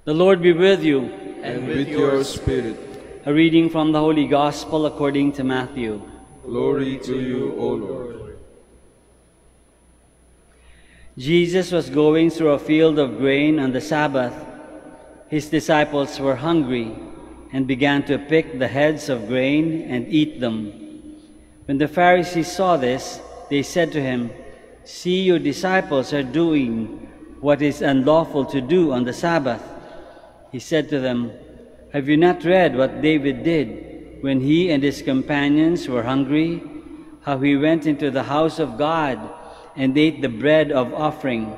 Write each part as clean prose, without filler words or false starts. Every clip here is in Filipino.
The Lord be with you. And with your spirit. A reading from the Holy Gospel according to Matthew. Glory to you, O Lord. Jesus was going through a field of grain on the Sabbath. His disciples were hungry and began to pick the heads of grain and eat them. When the Pharisees saw this, they said to him, "See, your disciples are doing what is unlawful to do on the Sabbath." He said to them, "Have you not read what David did when he and his companions were hungry? How he went into the house of God and ate the bread of offering,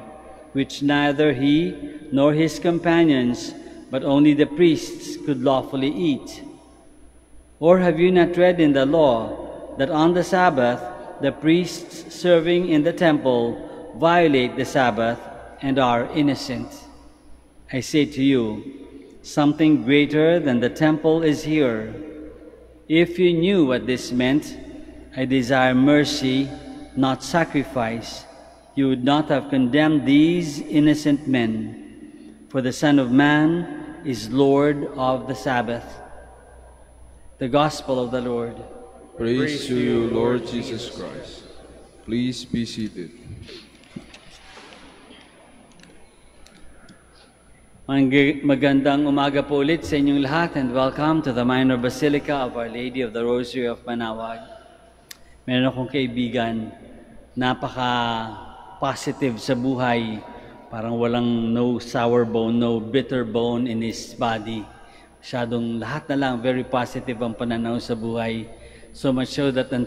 which neither he nor his companions, but only the priests could lawfully eat? Or have you not read in the law that on the Sabbath the priests serving in the temple violate the Sabbath and are innocent? I say to you, something greater than the temple is here. If you knew what this meant, I desire mercy, not sacrifice, you would not have condemned these innocent men. For the Son of Man is Lord of the Sabbath." The Gospel of the Lord. Praise to you, Lord Jesus Christ. Please be seated. Magandang umaga po ulit sa inyong lahat and welcome to the Minor Basilica of Our Lady of the Rosary of Manaoag. Meron akong kaibigan, napaka-positive sa buhay. Parang walang no sour bone, no bitter bone in his body. Masyadong lahat na lang, very positive ang pananaw sa buhay. So much so that ang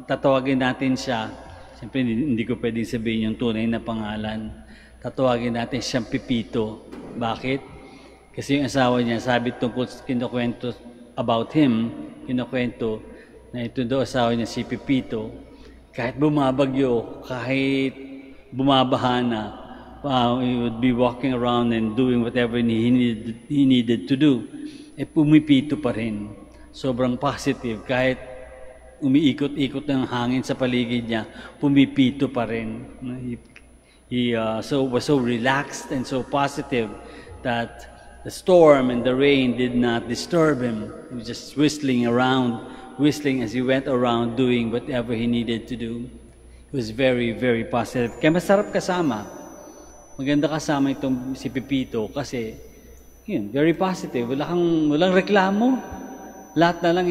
tatawagin natin siya, siyempre hindi ko pwedeng sabihin yung tunay na pangalan. Tatawagin natin siyang Pipito. Bakit? Kasi yung asawa niya, sabi tungkol, kinukwento about him, kinukwento na ito daw asawa niya si Pipito. Kahit bumabagyo, kahit bumabaha na, he would be walking around and doing whatever he needed to do. Pumipito pa rin. Sobrang positive. Kahit umiikot-ikot ng hangin sa paligid niya, pumipito pa rin. He was so relaxed and so positive that the storm and the rain did not disturb him. He was just whistling as he went around doing whatever he needed to do. He was very, very positive. Kaya masarap kasama. Maganda kasama itong si Pipito kasi very positive. Walang reklamo. Lahat na lang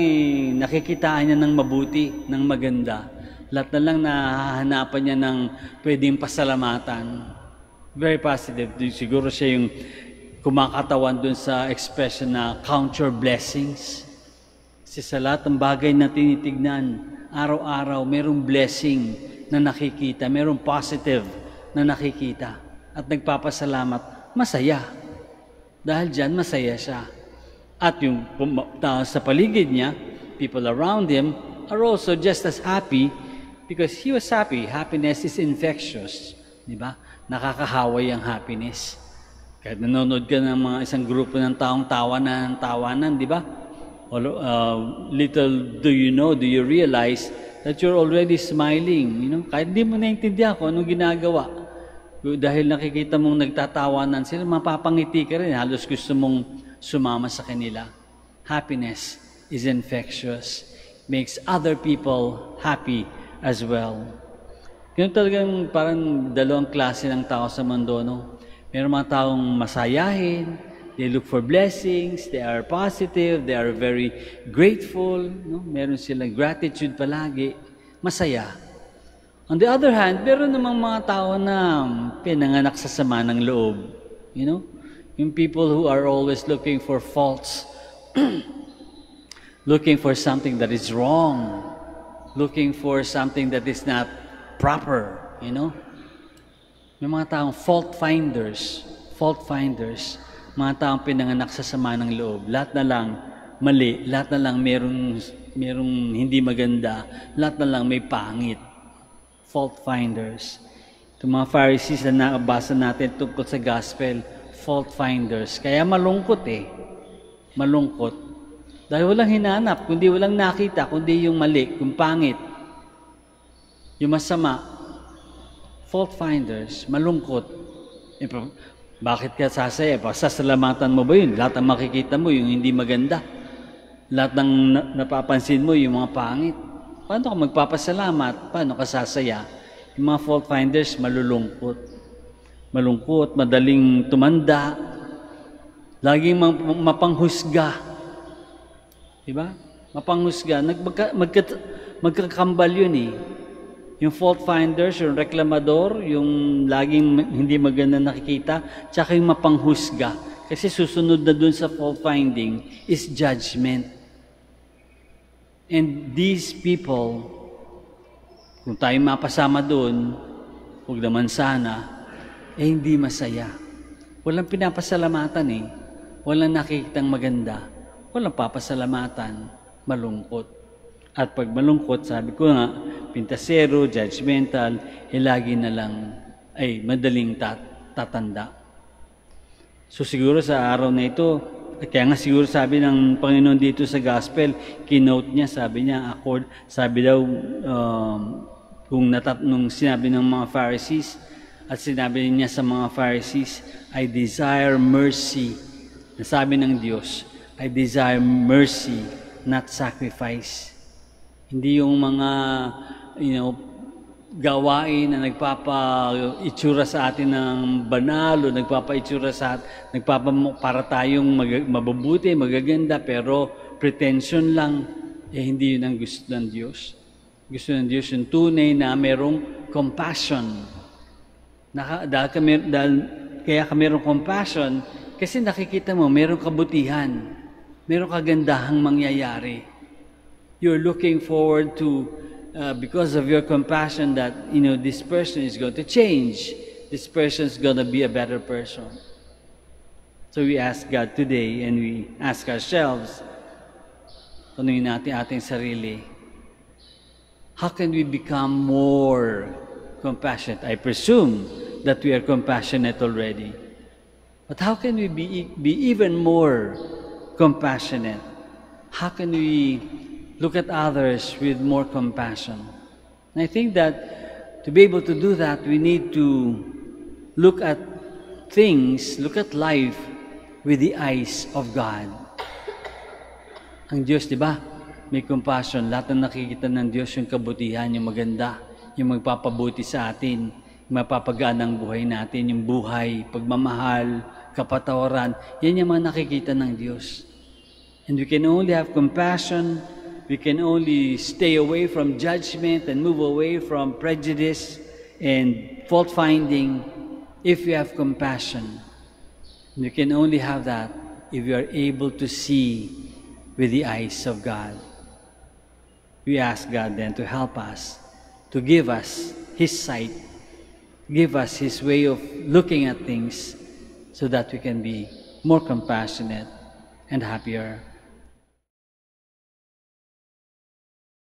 nakikitaan niya ng mabuti, ng maganda. Lahat na lang nahahanapan niya ng pwedeng pasalamatan. Very positive. Siguro siya yung kumakatawan dun sa expression na count your blessings. Kasi sa lahat ng bagay na tinitignan, araw-araw, merong blessing na nakikita, merong positive na nakikita. At nagpapasalamat, masaya. Dahil dyan, masaya siya. At yung tao sa paligid niya, people around him, are also just as happy because he was happy. Happiness is infectious. Di ba? Nakakahaway ang happiness. Kahit nanonood ka ng mga isang grupo ng taong tawanan, di ba? Little do you know, do you realize that you're already smiling? Kahit di mo naintindihan kung anong ginagawa. Dahil nakikita mong nagtatawanan sila, mapapangiti ka rin. Halos gusto mong sumama sa kanila. Happiness is infectious. Makes other people happy as well. Ganun talagang parang dalawang klase ng tao sa mundo, no? Meron mga taong masayahin, they look for blessings, they are positive, they are very grateful, no? Meron silang gratitude palagi, masaya. On the other hand, meron namang mga tao na pinanganak sa sama ng loob. Yung people who are always looking for faults, looking for something that is wrong, looking for something that is not proper, May mga taong fault finders, mga taong pinanganak sa sama ng loob. Lahat na lang mali, lahat na lang merong hindi maganda, lahat na lang may pangit. Fault finders. Itong mga Pharisees na nabasa natin tungkol sa gospel, fault finders. Kaya malungkot Malungkot. Dahil walang hinanap, kundi walang nakita, kundi yung mali, yung pangit, yung masama. Fault finders, malungkot. Bakit ka sasaya? Pasasalamatan mo ba yun? Lahat ng makikita mo, yung hindi maganda. Lahat ng napapansin mo, yung mga pangit. Paano ka magpapasalamat? Paano ka sasaya? Yung mga fault finders, malulungkot. Malungkot, madaling tumanda. Laging mapanghusga. Diba? Mapanghusga. Magkakambal yun eh. Yung fault finders, yung reklamador, yung laging hindi maganda nakikita, tsaka yung mapanghusga. Kasi susunod na dun sa fault finding is judgment. And these people, kung tayo mapasama dun, huwag naman sana, hindi masaya. Walang pinapasalamatan eh. Walang nakikitang maganda. Walang papasalamatan. Malungkot. At pag malungkot, sabi ko nga, pintasero, judgmental, lagi na lang ay madaling tatanda. So siguro sa araw na ito, kaya nga siguro sabi ng Panginoon dito sa Gospel, keynote niya, sabi niya, sabi daw, nung sinabi ng mga Pharisees, at sinabi niya sa mga Pharisees, I desire mercy. Nasabi ng Diyos, I desire mercy, not sacrifice. Hindi yung mga, gawain na nagpapa-itsura sa atin ng banal o nagpapa-itsura sa atin, para tayong mabubuti, magaganda, pero pretension lang, hindi yun ang gusto ng Diyos. Gusto ng Diyos yung tunay na merong compassion. Kaya ka merong compassion, kasi nakikita mo, merong kabutihan, merong kagandahang mangyayari. You're looking forward to, because of your compassion, that this person is going to change. This person is going to be a better person. So we ask God today, and we ask ourselves, tanungin natin ating sarili, how can we become more compassionate? I presume that we are compassionate already. But how can we be even more compassionate? How can we look at others with more compassion? And I think that to be able to do that, we need to look at things, look at life with the eyes of God. Ang Diyos, di ba? May compassion. Lahat ng nakikita ng Diyos, yung kabutihan, yung maganda, yung magpapabuti sa atin, yung mapapagaan ang buhay natin, yung buhay, pagmamahal, kapatawaran, yan yung mga nakikita ng Diyos. And we can only have compassion, we can only stay away from judgment and move away from prejudice and fault-finding if we have compassion. We can only have that if we are able to see with the eyes of God. We ask God then to help us, to give us His sight, give us His way of looking at things so that we can be more compassionate and happier.